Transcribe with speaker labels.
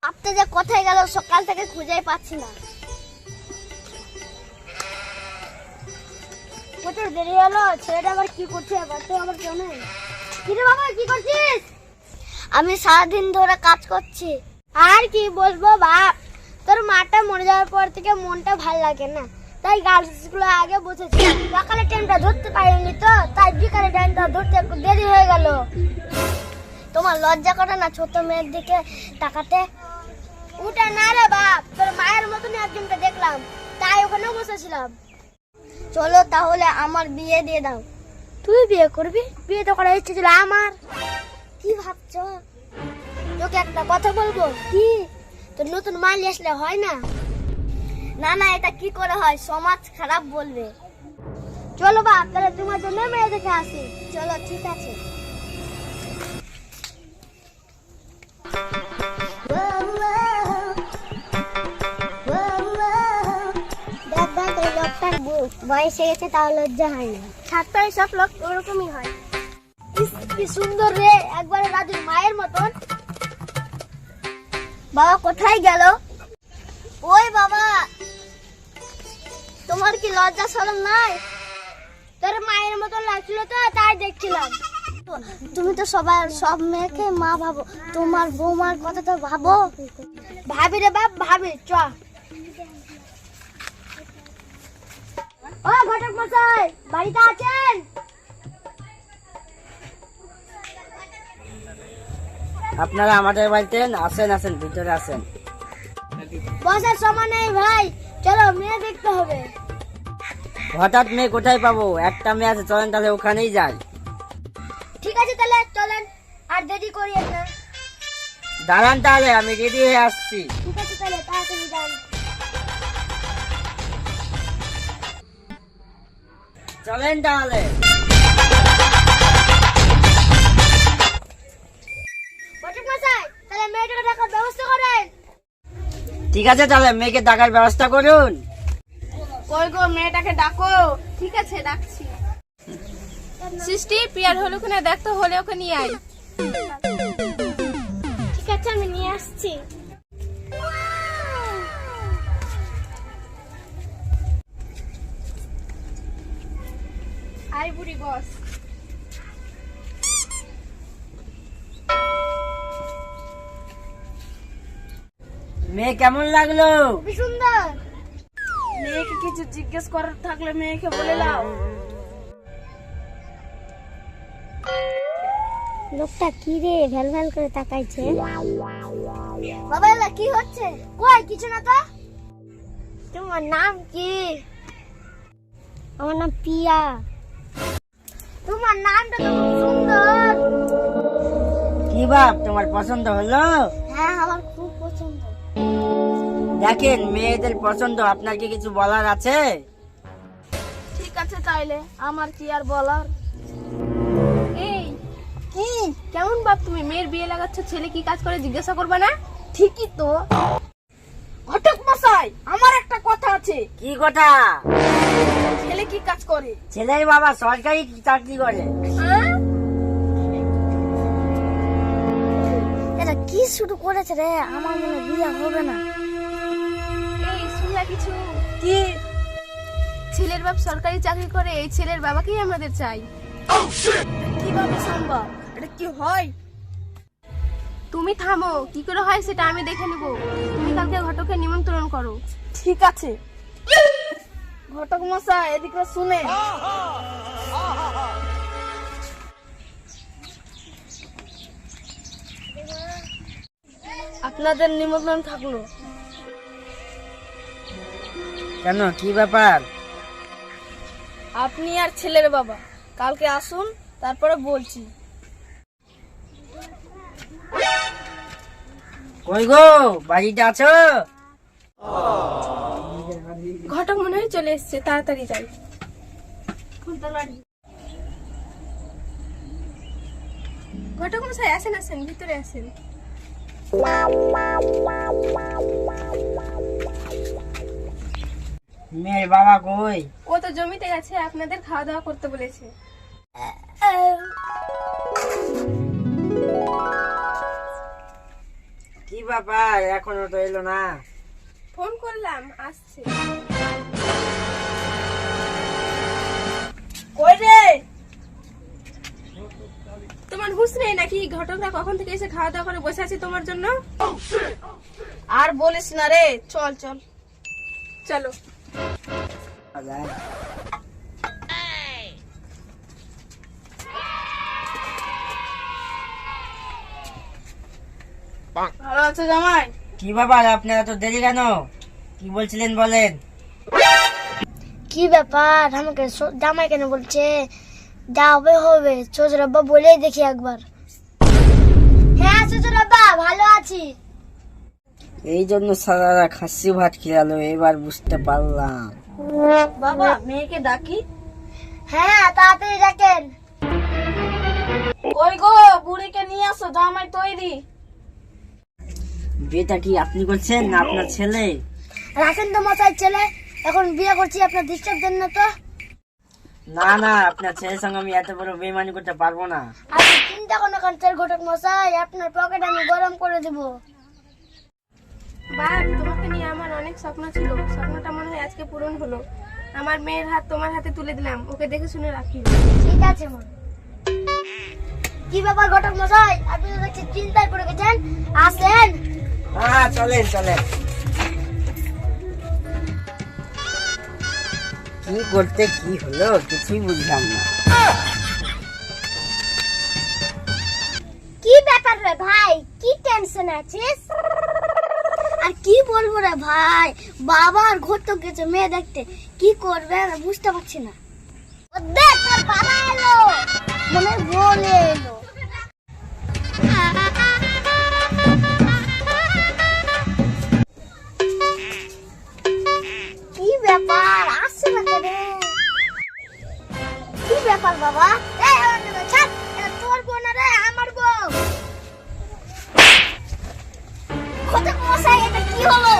Speaker 1: আপনি যে কোথায় গেল সকাল থেকে খুঁজেই পাচ্ছি না। প্রচুর দেরি হলো, ছেলেটা আবার কি করছে বাড়িতে আমার কেউ নেই। কিরে বাবা কি করছিস? আমি সারাদিন ধরে কাজ করছি। আর কি বলবো বাপ, তোর মাটা মরে যাওয়ার পর থেকে মনটা ভালো লাগে না, তাই গার্লস স্কুলে আগে বসেছি। সকালে ট্রেনটা ধরতে পারিনি তো, তাই বিকালে ট্রেনটা ধরতে একটু দেরি হয়ে গেল। তোমার লজ্জা করে না ছোট মেয়ের দিকে তাকাতে? ওটা না রে বাপ, তোর মায়ের মতনই একজনকে দেখলাম, তাই ওখানে বসেছিলাম। চলো তাহলে আমার বিয়ে দিয়ে দাও। তুই বিয়ে করবি? বিয়ে তো করার ইচ্ছে ছিল আমার। কি ভাবছো? তোকে একটা কথা বলবো কি, তোর নতুন মাল আসলে হয় না? না না, এটা কি করে হয়, সমাজ খারাপ বলবে। চলো বাপ, তাহলে তোমার জন্য মেয়ে দেখে আসি। চলো ঠিক আছে। বয়স হয়ে গেছে তাও লজ্জা হয় না। ছাত্রাই সব লোক ওরকমই হয়। কি সুন্দর রে, একবারে রাজুর মায়ের মতন। বাবা কোথায় গেল? ওই বাবা, তোমার কি লজ্জা শরম নাই? তোর মায়ের মতন লাগছিল তো, তাই দেখছিলাম। তুমি তো সব মেয়েকে মা ভাবো, তোমার বৌমার কথা তো ভাবো। ভাবি রে বাপ, ভাবি। চ ও ঘটক মশাই, বাড়িতে আছেন?
Speaker 2: আপনারা আমাদের বাড়িতে আসেন, আসেন ভিতরে আসেন।
Speaker 1: বসার সময় নেই ভাই, চলো মেয়ে দেখতে হবে।
Speaker 2: হঠাৎ মেয়ে কোথায় পাবো? একটা মেয়ে আছে, চলেন তাহলে ওখানেই যাই।
Speaker 1: ঠিক আছে তাহলে চলেন, আর দেরি করিয়েন না।
Speaker 2: দাঁড়ান তাহলে, আমি রেডি হয়ে আসছি।
Speaker 1: ঠিক আছে তাহলে তাড়াতাড়ি যান।
Speaker 2: চলেন তাহলে।
Speaker 1: ঘটক মশাই, তাহলে মেয়েটাকে ডাকার ব্যবস্থা করেন।
Speaker 2: ঠিক আছে তাহলে মেয়েকে ডাকার ব্যবস্থা করুন।
Speaker 3: কই গো, মেয়েটাকে ডাকো। ঠিক আছে ডাকছি। সৃষ্টি, পিয়ার হলো কিনা দেখতো, হলে ওকে নিয়ে আয়।
Speaker 1: ঠিক আছে, আমি নিয়ে আসছি।
Speaker 3: আয় বুড়ি বস।
Speaker 2: মেয়ে কেমন লাগলো?
Speaker 1: খুবই সুন্দর।
Speaker 3: মেয়েকে কিছু জিজ্ঞেস করার থাকলে মেয়েকে বলে দাও।
Speaker 1: লোকটা কি রে ভ্যাল ভ্যাল করে তাকাইছে? বাবা এলা কি হচ্ছে? কই কিছু না তো। তোমার নাম কি? আমার নাম পিয়া। তোমার নামটা তো খুব সুন্দর।
Speaker 2: কি বাপ, তোমার পছন্দ হলো?
Speaker 1: হ্যাঁ আমার খুব পছন্দ।
Speaker 2: দেখেন মেয়েদের পছন্দ, আপনার কি কিছু বলার আছে?
Speaker 3: ঠিক আছে তাইলে, আমার কি আর বলার। এই
Speaker 1: কি
Speaker 3: কেমন বাপ তুমি, মেয়ের বিয়ে লাগাচ্ছ, ছেলে কি কাজ করে জিজ্ঞাসা করবে না? ঠিকই তো। ঘটক মশাই, আমার একটা কথা আছে।
Speaker 2: কি কথা?
Speaker 3: ছেলে কি কাজ করে?
Speaker 2: ছেলের বাবা সরকারি চাকরি করে।
Speaker 3: হ্যাঁ?
Speaker 1: এটা কি শুরু করেছে রে, আমার মনে বিয়ে হবে না।
Speaker 3: এই শুনলা কিছু?
Speaker 2: কি?
Speaker 3: ছেলের বাপ সরকারি চাকরি করে, এই ছেলের বাবাকেই আমাদের চাই। কিভাবে সম্ভব? এটা কি হয়? তুমি থামো, কি করে হয় সেটা আমি দেখে নেব। তুমি কালকে ঘটকে নিমন্ত্রণ করো। ঠিক আছে। ঘটক মশাই এদিকে শুনে। আপনাদের নিমন্ত্রণ থাকলো।
Speaker 2: কেন, কি ব্যাপার?
Speaker 3: আপনি আর ছেলের বাবা কালকে আসুন, তারপরে বলছি।
Speaker 2: কই গো, বাড়িতে আছো?
Speaker 3: ঘটক মনে হয় চলে এসছে, তাড়াতাড়ি যাই। ঘটক মশাই আসেন, আসেন ভিতরে আসেন।
Speaker 2: মেয়ের বাবা কই?
Speaker 3: ও তো জমিতে গেছে, আপনাদের খাওয়া দাওয়া করতে বলেছে।
Speaker 2: বাপ আর এখনো তো এলো না।
Speaker 3: ফোন করলাম, আসছে। কই রে? তোমার হুঁশ নেই নাকি? ঘটকরা কখন থেকে এসে খাওয়া দাওয়া করে বসে আছে তোমার জন্য। আর বলিস না রে, চল চল চলো। ভালো আছো জামাই?
Speaker 2: কি বাবা আপনারা তো দেরি কেন? কি বলছিলেন বলেন।
Speaker 1: কি ব্যাপার, আমাকে জামাই কেন বলছে? যা হবে হবে, শ্বশুর আব্বা বলেই দেখি একবার। হ্যাঁ শ্বশুর আব্বা, ভালো আছি।
Speaker 2: এই জন্য সারারা খাসি ভাত খেয়ালো, এবার বুঝতে পারলাম।
Speaker 3: বাবা মেয়েকে ডাকি।
Speaker 1: হ্যাঁ তাড়াতাড়ি ডাকেন।
Speaker 3: ওই গো, বুড়িকে নিয়ে আসো, জামাই তৈরি।
Speaker 2: বিয়েটা কি আপনি করছেন না আপনার ছেলে?
Speaker 1: রাখেন তো মশাই, ছেলে এখন বিয়ে করছি, আপনার ডিস্টার্ব দেন না তো।
Speaker 2: না না, আপনার ছেলের সঙ্গে আমি এত বড় বেইমানি করতে পারবো না।
Speaker 1: আপনি চিন্তা কোনো কাঞ্চের ঘটক মশাই, আপনার পকেট আমি গরম করে দেবো।
Speaker 3: বাপ, তোমাকে নিয়ে আমার অনেক স্বপ্ন ছিল, স্বপ্নটা মনে হয় আজকে পূরণ হলো। আমার মেয়ের হাত তোমার হাতে তুলে দিলাম, ওকে দেখে শুনে রাখি।
Speaker 1: ঠিক আছে মা। কি ব্যাপার ঘটক মশাই, আপনি তো দেখছি চিন্তায় পড়ে গেছেন, আসেন।
Speaker 2: হ্যাঁ চলেন চলেন। কি করতে কি হলো কিছুই বুঝলাম না।
Speaker 1: কি ব্যাপার রে ভাই, কি টেনশন আছিস? আর কি বলবো রে ভাই, বাবার ঘর তো গেছে মেয়ে দেখতে, কি করবে আমি বুঝতে পারছি না। ও দেখ তোর বাবা এলো, মনে বলে এলো। কি ব্যাপার, আসছে না কেন? কি ব্যাপার বাবা? এই ছাড়, এটা তোর বোন রে, আমার বউ। ঘটক মশাই, এটা কি হলো?